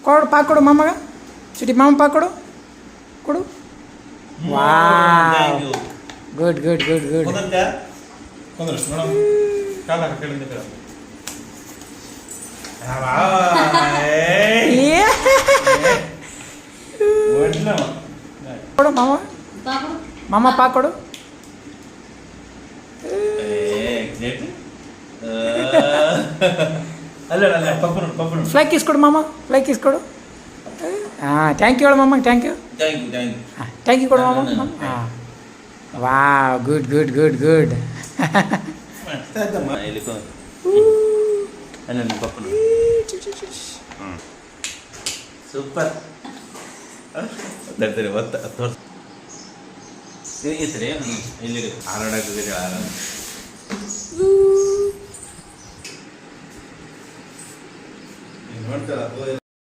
ಕೊಡು ಪಾಕ್ ಕೊಡು ಮಾಮಗ ಸಿಟಿ ಮಾಮ ಪಾಕ್ ಕೊಡು ಕೊಡು wow good good good good ಕೊಡು ಮಾಮ ಮಾಮ ಪಾಕ್ ಕೊಡು ಫ್ಲೈ ಕಿಸ್ ಕೊಡು ಮಾಮ ಫ್ಲೈ ಕಿಸ್ ಕೊಡು ಹಾಂ ಥ್ಯಾಂಕ್ ಯು ಹೇಳು ಮಾಮ ಥ್ಯಾಂಕ್ ಯು ಹಾಂ ಥ್ಯಾಂಕ್ ಯು ಕೊಡು ಮಾಮ ಹಾಂ wow good good good good super ತರ್ತಾರೆ ತೋರ್ಸ ಇಲ್ಲಿ ಹಾರಾಡಾಗ್ತದೆ ನೋಡ್ತಾರ